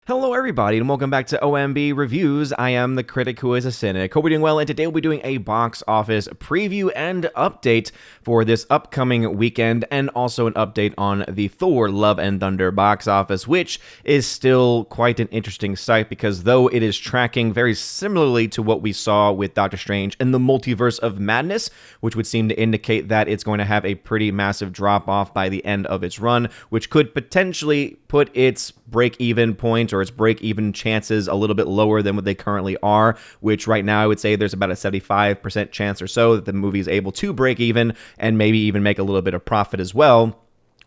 Hello, everybody, and welcome back to OMB Reviews. I am the critic who is a cynic. Hope you're doing well, and today we'll be doing a box office preview and update for this upcoming weekend, and also an update on the Thor Love and Thunder box office, which is still quite an interesting sight because though it is tracking very similarly to what we saw with Doctor Strange and the Multiverse of Madness, which would seem to indicate that it's going to have a pretty massive drop-off by the end of its run, which could potentially put its break-even point or its break-even chances a little bit lower than what they currently are, which right now I would say there's about a 75% chance or so that the movie is able to break even and maybe even make a little bit of profit as well,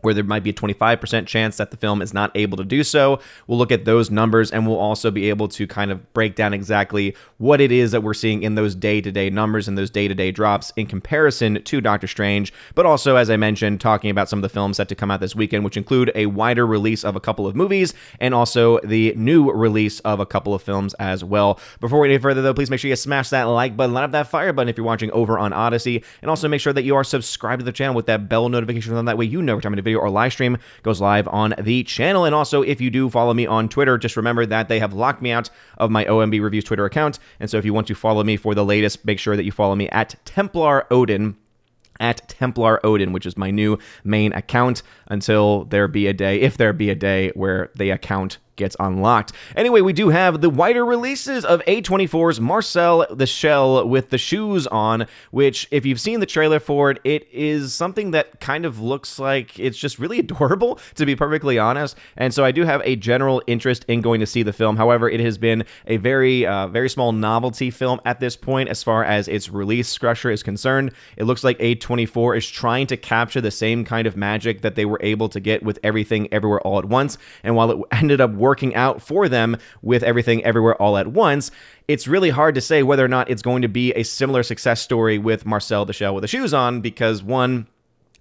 where there might be a 25% chance that the film is not able to do so. We'll look at those numbers, and we'll also be able to kind of break down exactly what it is that we're seeing in those day-to-day numbers and those day-to-day drops in comparison to Doctor Strange, but also, as I mentioned, talking about some of the films set to come out this weekend, which include a wider release of a couple of movies, and also the new release of a couple of films as well. Before we go any further, though, please make sure you smash that like button, light up that fire button if you're watching over on Odyssey, and also make sure that you are subscribed to the channel with that bell notification on. That way you know every time a video or live stream goes live on the channel. And also, if you do follow me on Twitter, just remember that they have locked me out of my OMB Reviews Twitter account. And so if you want to follow me for the latest, make sure that you follow me at Templar Odin, which is my new main account until there be a day, if there be a day, where the account gets unlocked. Anyway, we do have the wider releases of A24's Marcel the Shell with the Shoes On, which, if you've seen the trailer for it, it is something that kind of looks like it's just really adorable, to be perfectly honest. And so I do have a general interest in going to see the film. However, it has been a very small novelty film at this point as far as its release structure is concerned. It looks like A24 is trying to capture the same kind of magic that they were able to get with Everything Everywhere All at Once. And while it ended up working out for them with Everything Everywhere All at Once, it's really hard to say whether or not it's going to be a similar success story with Marcel the Shell with the Shoes On, because one,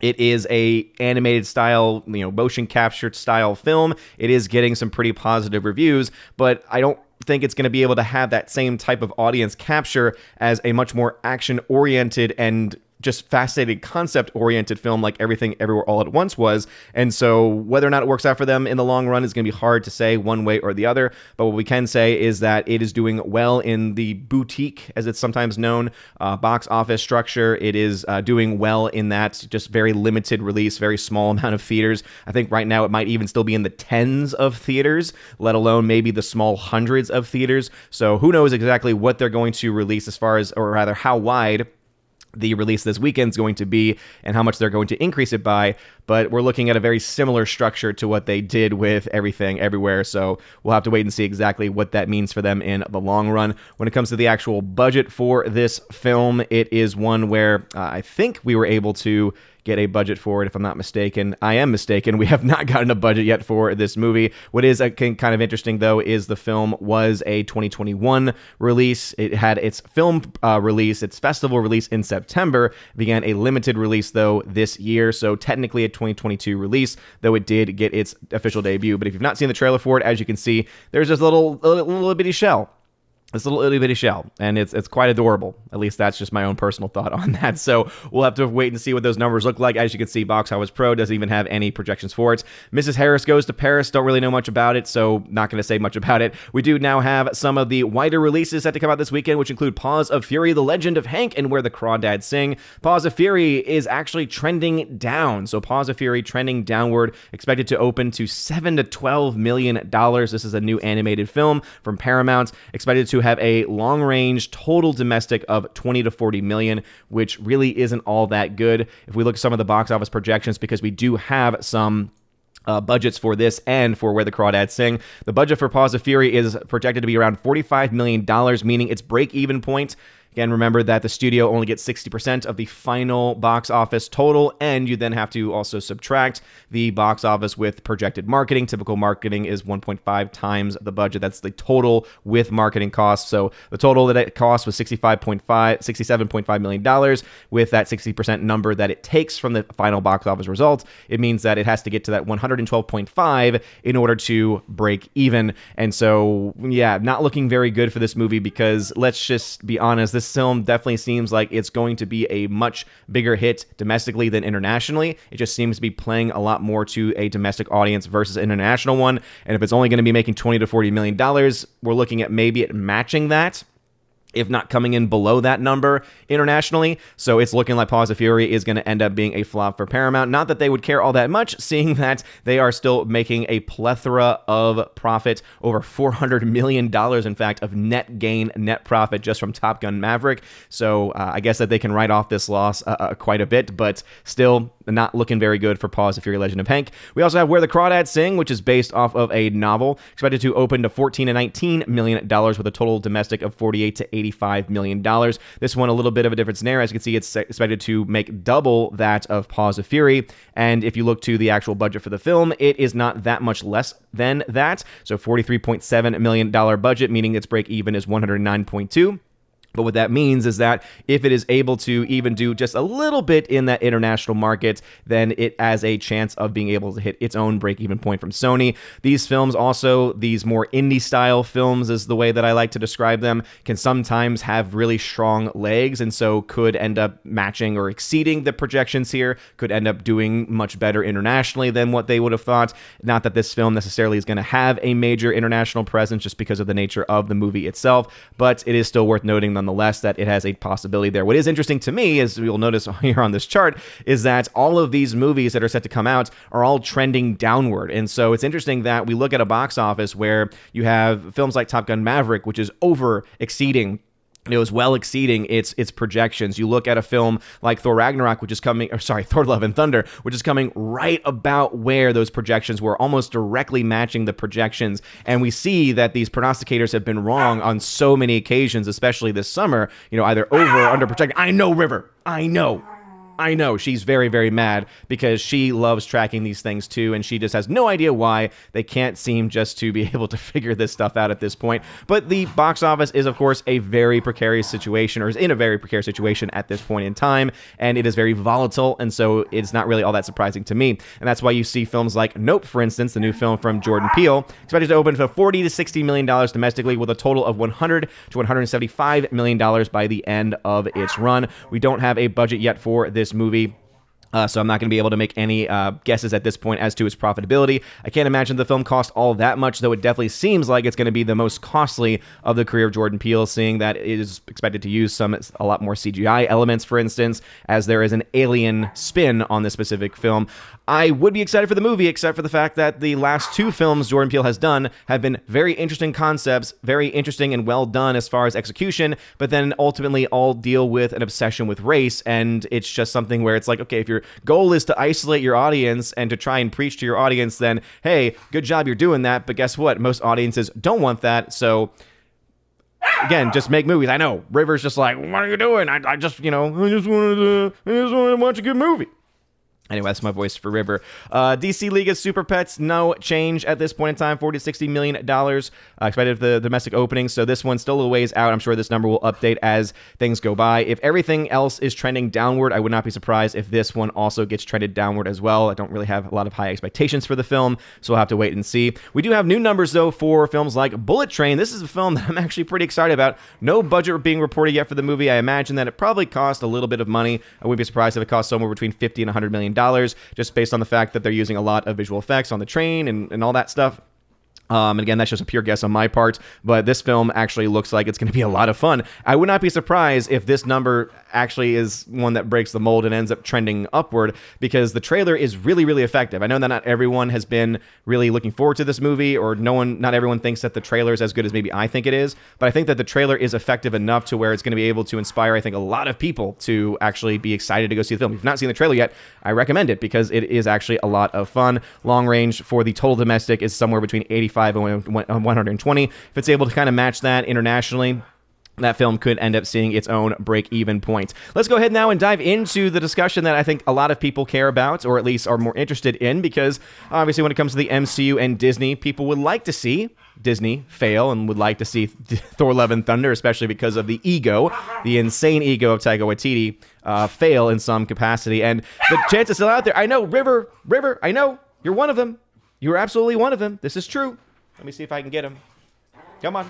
it is a animated style, motion captured style film. It is getting some pretty positive reviews, but I don't think it's going to be able to have that same type of audience capture as a much more action-oriented and just fascinating concept-oriented film like Everything Everywhere All at Once was. And so whether or not it works out for them in the long run is going to be hard to say one way or the other. But what we can say is that it is doing well in the boutique, as it's sometimes known, box office structure. It is doing well in that just very limited release, very small amount of theaters. I think right now it might even still be in the tens of theaters, let alone maybe the small hundreds of theaters. So who knows exactly what they're going to release as far as, or rather how wide the release this weekend is going to be and how much they're going to increase it by, but we're looking at a very similar structure to what they did with Everything Everywhere, so we'll have to wait and see exactly what that means for them in the long run. When it comes to the actual budget for this film, it is one where I think we were able to get a budget for it, if I'm not mistaken. I am mistaken. We have not gotten a budget yet for this movie. What is kind of interesting, though, is the film was a 2021 release. It had its film release, its festival release in September. It began a limited release, though, this year. So technically a 2022 release, though it did get its official debut. But if you've not seen the trailer for it, as you can see, there's this little bitty shell. This little itty bitty shell, and it's quite adorable. At least that's just my own personal thought on that. So we'll have to wait and see what those numbers look like. As you can see, Box Office Pro doesn't even have any projections for it. Mrs. Harris Goes to Paris, don't really know much about it, so not going to say much about it. We do now have some of the wider releases set to come out this weekend, which include Paws of Fury, The Legend of Hank, and Where the Crawdads Sing. Paws of Fury is actually trending down. So Paws of Fury trending downward, expected to open to $7 to $12 million. This is a new animated film from Paramount, expected to have a long-range total domestic of 20 to 40 million, which really isn't all that good. If we look at some of the box office projections, because we do have some budgets for this and for Where the Crawdads Sing, the budget for Paws of Fury is projected to be around $45 million, meaning its break-even point. Again, remember that the studio only gets 60% of the final box office total, and you then have to also subtract the box office with projected marketing. Typical marketing is 1.5 times the budget. That's the total with marketing costs. So the total that it cost was $67.5 million. With that 60% number that it takes from the final box office result, it means that it has to get to that 112.5 in order to break even. And so, yeah, not looking very good for this movie, because let's just be honest, this this film definitely seems like it's going to be a much bigger hit domestically than internationally. It just seems to be playing a lot more to a domestic audience versus an international one. And if it's only going to be making $20 to $40 million, we're looking at maybe it matching that, if not coming in below that number internationally. So it's looking like Paws of Fury is going to end up being a flop for Paramount. Not that they would care all that much, seeing that they are still making a plethora of profit, over $400 million, in fact, of net gain, net profit just from Top Gun Maverick. So I guess that they can write off this loss quite a bit, but still not looking very good for Paws of Fury Legend of Hank. We also have Where the Crawdads Sing, which is based off of a novel, expected to open to $14 to $19 million with a total domestic of $48 to $85 million. This one, a little bit of a different scenario. As you can see, it's expected to make double that of Paws of Fury. And if you look to the actual budget for the film, it is not that much less than that. So $43.7 million budget, meaning its break even is $109.2. But what that means is that if it is able to even do just a little bit in that international market, then it has a chance of being able to hit its own break-even point from Sony. These films also, these more indie-style films is the way that I like to describe them, can sometimes have really strong legs, and so could end up matching or exceeding the projections here, could end up doing much better internationally than what they would have thought. Not that this film necessarily is going to have a major international presence just because of the nature of the movie itself, but it is still worth noting nonetheless that it has a possibility there. What is interesting to me, as you'll notice here on this chart, is that all of these movies that are set to come out are all trending downward. And so it's interesting that we look at a box office where you have films like Top Gun Maverick, which is exceeding its projections. You look at a film like Thor Ragnarok, Thor Love and Thunder, which is coming right about where those projections were, almost directly matching the projections. And we see that these prognosticators have been wrong on so many occasions, especially this summer, either over or under projected. I know, River. I know she's very, very mad because she loves tracking these things too, and she just has no idea why they can't seem just to be able to figure this stuff out at this point. But the box office is, of course, a very precarious situation, or is in a very precarious situation at this point in time, and it is very volatile, and so it's not really all that surprising to me. And that's why you see films like Nope, for instance, the new film from Jordan Peele, expected to open for $40 to $60 million domestically, with a total of $100 to $175 million by the end of its run. We don't have a budget yet for this movie, so I'm not going to be able to make any guesses at this point as to its profitability. I can't imagine the film cost all that much, though it definitely seems like it's going to be the most costly of the career of Jordan Peele, seeing that it is expected to use a lot more CGI elements, for instance, as there is an alien spin on this specific film. I would be excited for the movie, except for the fact that the last two films Jordan Peele has done have been very interesting concepts, very interesting and well done as far as execution, but then ultimately all deal with an obsession with race, and it's just something where it's like, okay, if your goal is to isolate your audience and to try and preach to your audience, then, hey, good job, you're doing that, but guess what? Most audiences don't want that, so again, just make movies. I know, River's just like, what are you doing? I just wanted to watch a good movie. Anyway, that's my voice for River. DC League of Super Pets, no change at this point in time. $40 to $60 million expected for the domestic opening. So this one's still a little ways out. I'm sure this number will update as things go by. If everything else is trending downward, I would not be surprised if this one also gets trended downward as well. I don't really have a lot of high expectations for the film, so we'll have to wait and see. We do have new numbers, though, for films like Bullet Train. This is a film that I'm actually pretty excited about. No budget being reported yet for the movie. I imagine that it probably cost a little bit of money. I wouldn't be surprised if it cost somewhere between $50 and $100 million. Just based on the fact that they're using a lot of visual effects on the train and all that stuff. And again, that's just a pure guess on my part, but this film actually looks like it's going to be a lot of fun. I would not be surprised if this number actually is one that breaks the mold and ends up trending upward, because the trailer is really, really effective. I know that not everyone has been really looking forward to this movie, or not everyone thinks that the trailer is as good as maybe I think it is, but I think that the trailer is effective enough to where it's going to be able to inspire, I think, a lot of people to actually be excited to go see the film. If you've not seen the trailer yet, I recommend it because it is actually a lot of fun. Long range for the total domestic is somewhere between 85 and 120. If it's able to kind of match that internationally, that film could end up seeing its own break-even point. Let's go ahead now and dive into the discussion that I think a lot of people care about, or at least are more interested in, because obviously when it comes to the MCU and Disney, people would like to see Disney fail and would like to see Thor Love and Thunder, especially because of the insane ego of Taika Waititi, fail in some capacity. And the chance is still out there. I know, River, I know, you're one of them. You're absolutely one of them. This is true. Let me see if I can get him. Come on.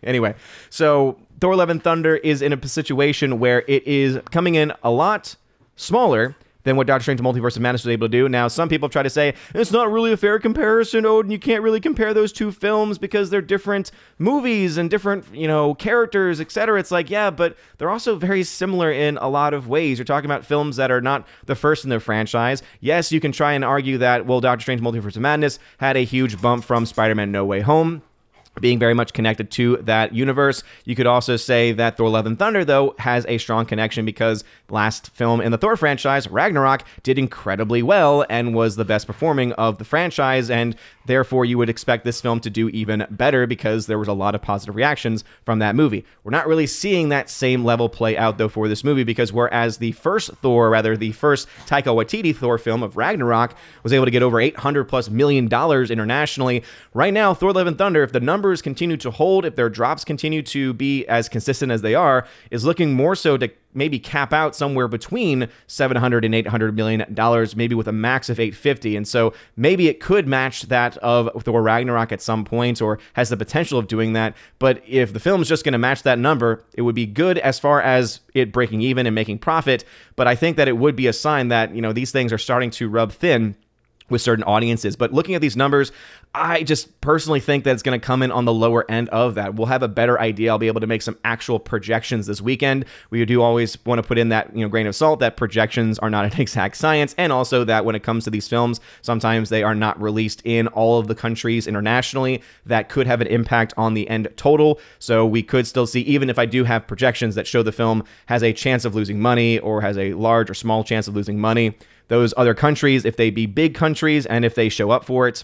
Anyway, so Thor Love and Thunder is in a situation where it is coming in a lot smaller than what Doctor Strange Multiverse of Madness was able to do. Now, some people try to say, it's not really a fair comparison, Odin. You can't really compare those two films because they're different movies and different, characters, etc. It's like, yeah, but they're also very similar in a lot of ways. You're talking about films that are not the first in their franchise. Yes, you can try and argue that, well, Doctor Strange Multiverse of Madness had a huge bump from Spider-Man No Way Home, being very much connected to that universe. You could also say that Thor Love and Thunder, though, has a strong connection because last film in the Thor franchise, Ragnarok, did incredibly well and was the best performing of the franchise, and therefore you would expect this film to do even better because there was a lot of positive reactions from that movie. We're not really seeing that same level play out, though, for this movie, because whereas the first Taika Waititi Thor film of Ragnarok was able to get over $800+ million internationally, right now, Thor Love and Thunder, if the numbers continue to hold, if their drops continue to be as consistent as they are, is looking more so to maybe cap out somewhere between $700 and $800 million, maybe with a max of $850. And so maybe it could match that of Thor Ragnarok at some point, or has the potential of doing that. But if the film is just going to match that number, it would be good as far as it breaking even and making profit. But I think that it would be a sign that, these things are starting to rub thin with certain audiences. But looking at these numbers, I just personally think that it's going to come in on the lower end of that. We'll have a better idea. I'll be able to make some actual projections this weekend. We do always want to put in that grain of salt that projections are not an exact science, and also that when it comes to these films, sometimes they are not released in all of the countries internationally. That could have an impact on the end total. So we could still see, even if I do have projections that show the film has a chance of losing money or has a large or small chance of losing money, those other countries, if they be big countries and if they show up for it,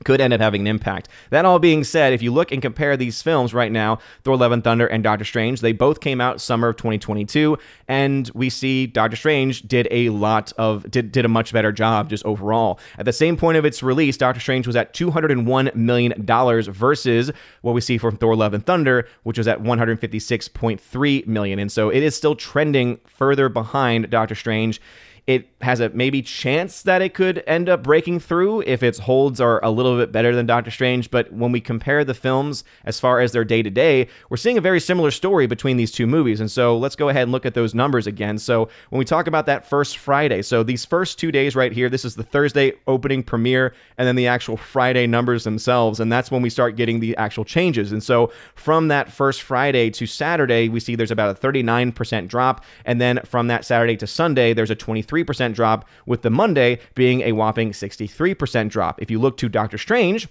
could end up having an impact. That all being said, if you look and compare these films right now, Thor Love and Thunder and Doctor Strange, they both came out summer of 2022, and we see Doctor Strange did a much better job just overall. At the same point of its release, Doctor Strange was at $201 million versus what we see from Thor Love and Thunder, which was at $156.3 million. And so it is still trending further behind Doctor Strange. It has a maybe chance that it could end up breaking through if its holds are a little bit better than Doctor Strange. But when we compare the films as far as their day-to-day, we're seeing a very similar story between these two movies. And so let's go ahead and look at those numbers again. So when we talk about that first Friday, so these first 2 days right here, this is the Thursday opening premiere and then the actual Friday numbers themselves. And that's when we start getting the actual changes. And so from that first Friday to Saturday, we see there's about a 39% drop. And then from that Saturday to Sunday, there's a 23% drop, with the Monday being a whopping 63% drop. If you look to Doctor Strange,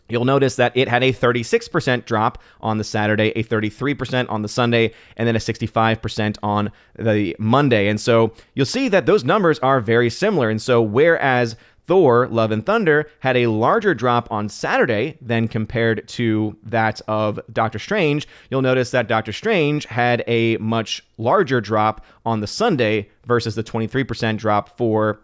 you'll notice that it had a 36% drop on the Saturday, a 33% on the Sunday, and then a 65% on the Monday. And so you'll see that those numbers are very similar. And so whereas Thor, Love and Thunder had a larger drop on Saturday than compared to that of Doctor Strange, you'll notice that Doctor Strange had a much larger drop on the Sunday versus the 23% drop for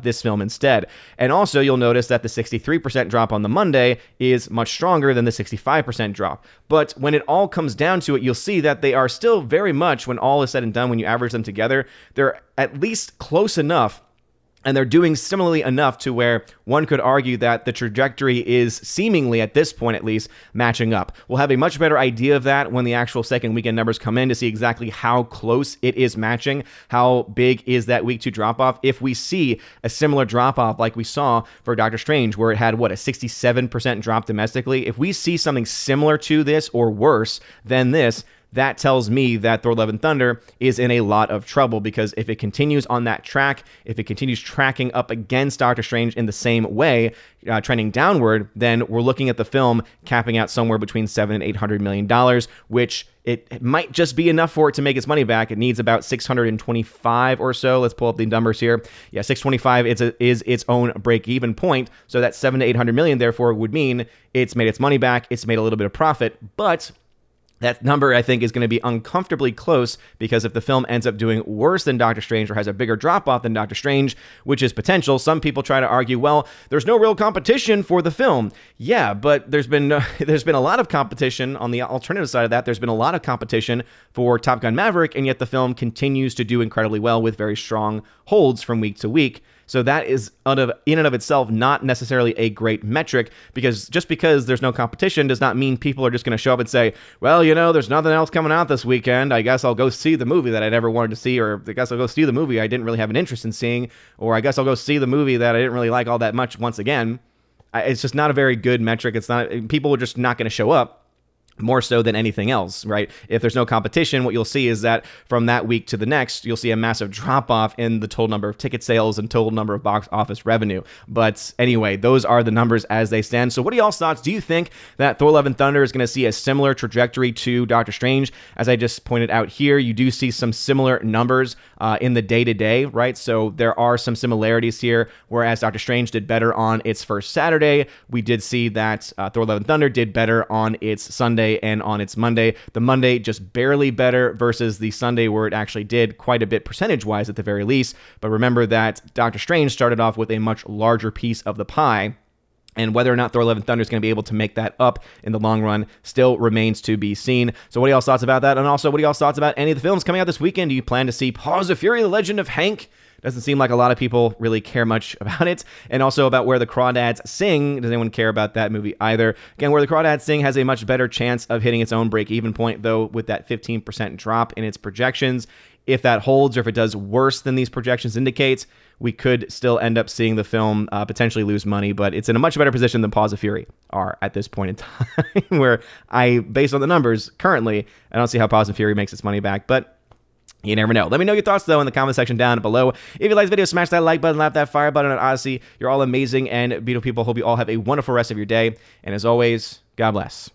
this film instead. And also you'll notice that the 63% drop on the Monday is much stronger than the 65% drop. But when it all comes down to it, you'll see that they are still very much, when all is said and done, when you average them together, they're at least close enough. And they're doing similarly enough to where one could argue that the trajectory is seemingly, at this point at least, matching up. We'll have a much better idea of that when the actual second weekend numbers come in to see exactly how close it is matching, how big is that week 2 drop-off. If we see a similar drop-off like we saw for Doctor Strange, where it had, a 67% drop domestically, if we see something similar to this or worse than this, that tells me that Thor Love and Thunder is in a lot of trouble, because if it continues on that track, if it continues tracking up against Doctor Strange in the same way, trending downward, then we're looking at the film capping out somewhere between $700 and $800 million, which it might just be enough for it to make its money back. It needs about 625 or so. Let's pull up the numbers here. Yeah, 625 is its own break-even point. So that $700 to $800 million, therefore, would mean it's made its money back. It's made a little bit of profit, but that number, I think, is going to be uncomfortably close, because if the film ends up doing worse than Doctor Strange or has a bigger drop-off than Doctor Strange, which is potential, some people try to argue, well, there's no real competition for the film. Yeah, but there's been a lot of competition on the alternative side of that. There's been a lot of competition for Top Gun Maverick, and yet the film continues to do incredibly well with very strong holds from week to week. So that is in and of itself not necessarily a great metric, because just because there's no competition does not mean people are just going to show up and say, well, you know, there's nothing else coming out this weekend. I guess I'll go see the movie that I never wanted to see, or I guess I'll go see the movie I didn't really have an interest in seeing, or I guess I'll go see the movie that I didn't really like all that much once again. It's just not a very good metric. It's not, people are just not going to show up. More so than anything else, right? If there's no competition, what you'll see is that from that week to the next, you'll see a massive drop-off in the total number of ticket sales and total number of box office revenue. But anyway, those are the numbers as they stand. So what are y'all's thoughts? Do you think that Thor Love and Thunder is going to see a similar trajectory to Doctor Strange? As I just pointed out here, you do see some similar numbers in the day-to-day, right? So there are some similarities here, whereas Doctor Strange did better on its first Saturday. We did see that Thor Love and Thunder did better on its Sunday and on its Monday. The Monday just barely better versus the Sunday, where it actually did quite a bit percentage-wise at the very least. But remember that Doctor Strange started off with a much larger piece of the pie, and whether or not Thor Love and Thunder is going to be able to make that up in the long run still remains to be seen. So what are y'all's thoughts about that? And also, what are y'all's thoughts about any of the films coming out this weekend? Do you plan to see Paws of Fury, The Legend of Hank? Doesn't seem like a lot of people really care much about it. And also about Where the Crawdads Sing. Does anyone care about that movie either? Again, Where the Crawdads Sing has a much better chance of hitting its own break-even point, though, with that 15% drop in its projections. If that holds, or if it does worse than these projections indicate, we could still end up seeing the film potentially lose money, but it's in a much better position than Paws of Fury are at this point in time, where based on the numbers currently, I don't see how Paws of Fury makes its money back, but you never know. Let me know your thoughts, though, in the comment section down below. If you like this video, smash that like button, slap that fire button on Odyssey. You're all amazing and beautiful people. Hope you all have a wonderful rest of your day. And as always, God bless.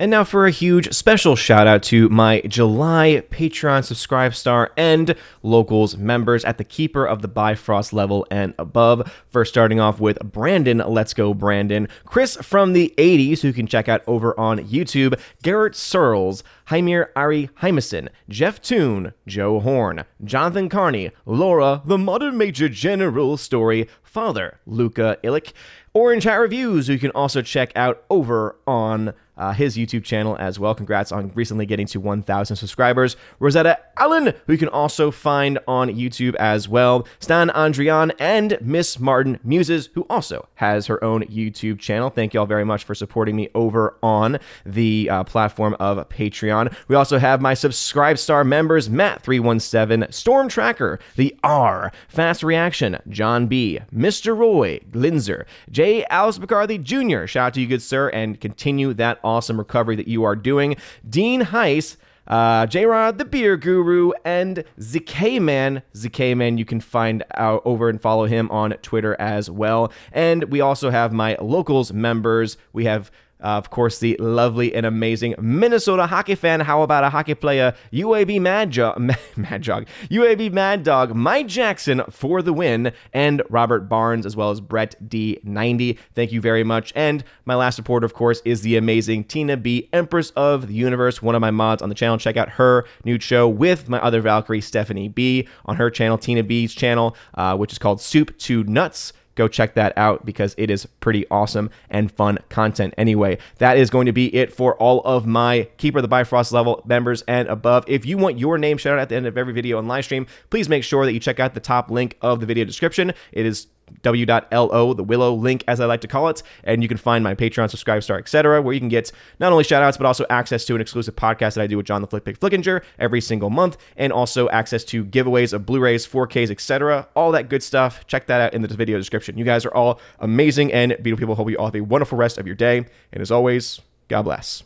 And now for a huge special shout out to my July Patreon Subscribe Star and Locals members at the Keeper of the Bifrost level and above. First starting off with Brandon, let's go Brandon, Chris from the 80s, who you can check out over on YouTube, Garrett Searles, Heimir Ari Hymason, Jeff Toon, Joe Horn, Jonathan Carney, Laura, The Modern Major General Story, Father, Luca Illick, Orange Hat Reviews, who you can also check out over on his YouTube channel as well. Congrats on recently getting to 1,000 subscribers. Rosetta Allen, who you can also find on YouTube as well. Stan Andrian and Miss Martin Muses, who also has her own YouTube channel. Thank you all very much for supporting me over on the platform of Patreon. We also have my Subscribe Star members, Matt317, Storm Tracker, The R, Fast Reaction, John B, Mr. Roy, Glinzer, J. Alice McCarthy Jr., shout out to you, good sir, and continue that awesome recovery that you are doing. Dean Heiss, J-Rod, the Beer Guru, and ZK-Man. ZK-Man, you can find out over and follow him on Twitter as well. And we also have my Locals members. We have of course, the lovely and amazing Minnesota hockey fan. How about a hockey player? UAB Mad Dog, Mike Jackson for the win, and Robert Barnes, as well as Brett D90. Thank you very much. And my last supporter, of course, is the amazing Tina B, Empress of the Universe, one of my mods on the channel. Check out her new show with my other Valkyrie, Stephanie B, on her channel, Tina B's channel, which is called Soup to Nuts. Go check that out because it is pretty awesome and fun content. Anyway, that is going to be it for all of my Keeper of the Bifrost level members and above. If you want your name shout out at the end of every video and live stream, please make sure that you check out the top link of the video description. It is w.lo, the Willow link, as I like to call it, and you can find my Patreon, Subscribe Star, etc., where you can get not only shout outs, but also access to an exclusive podcast that I do with John the Flick Pick Flickinger every single month, and also access to giveaways of Blu-rays, 4Ks, etc., all that good stuff. Check that out in the video description. You guys are all amazing and beautiful people. Hope you all have a wonderful rest of your day, and as always, God bless.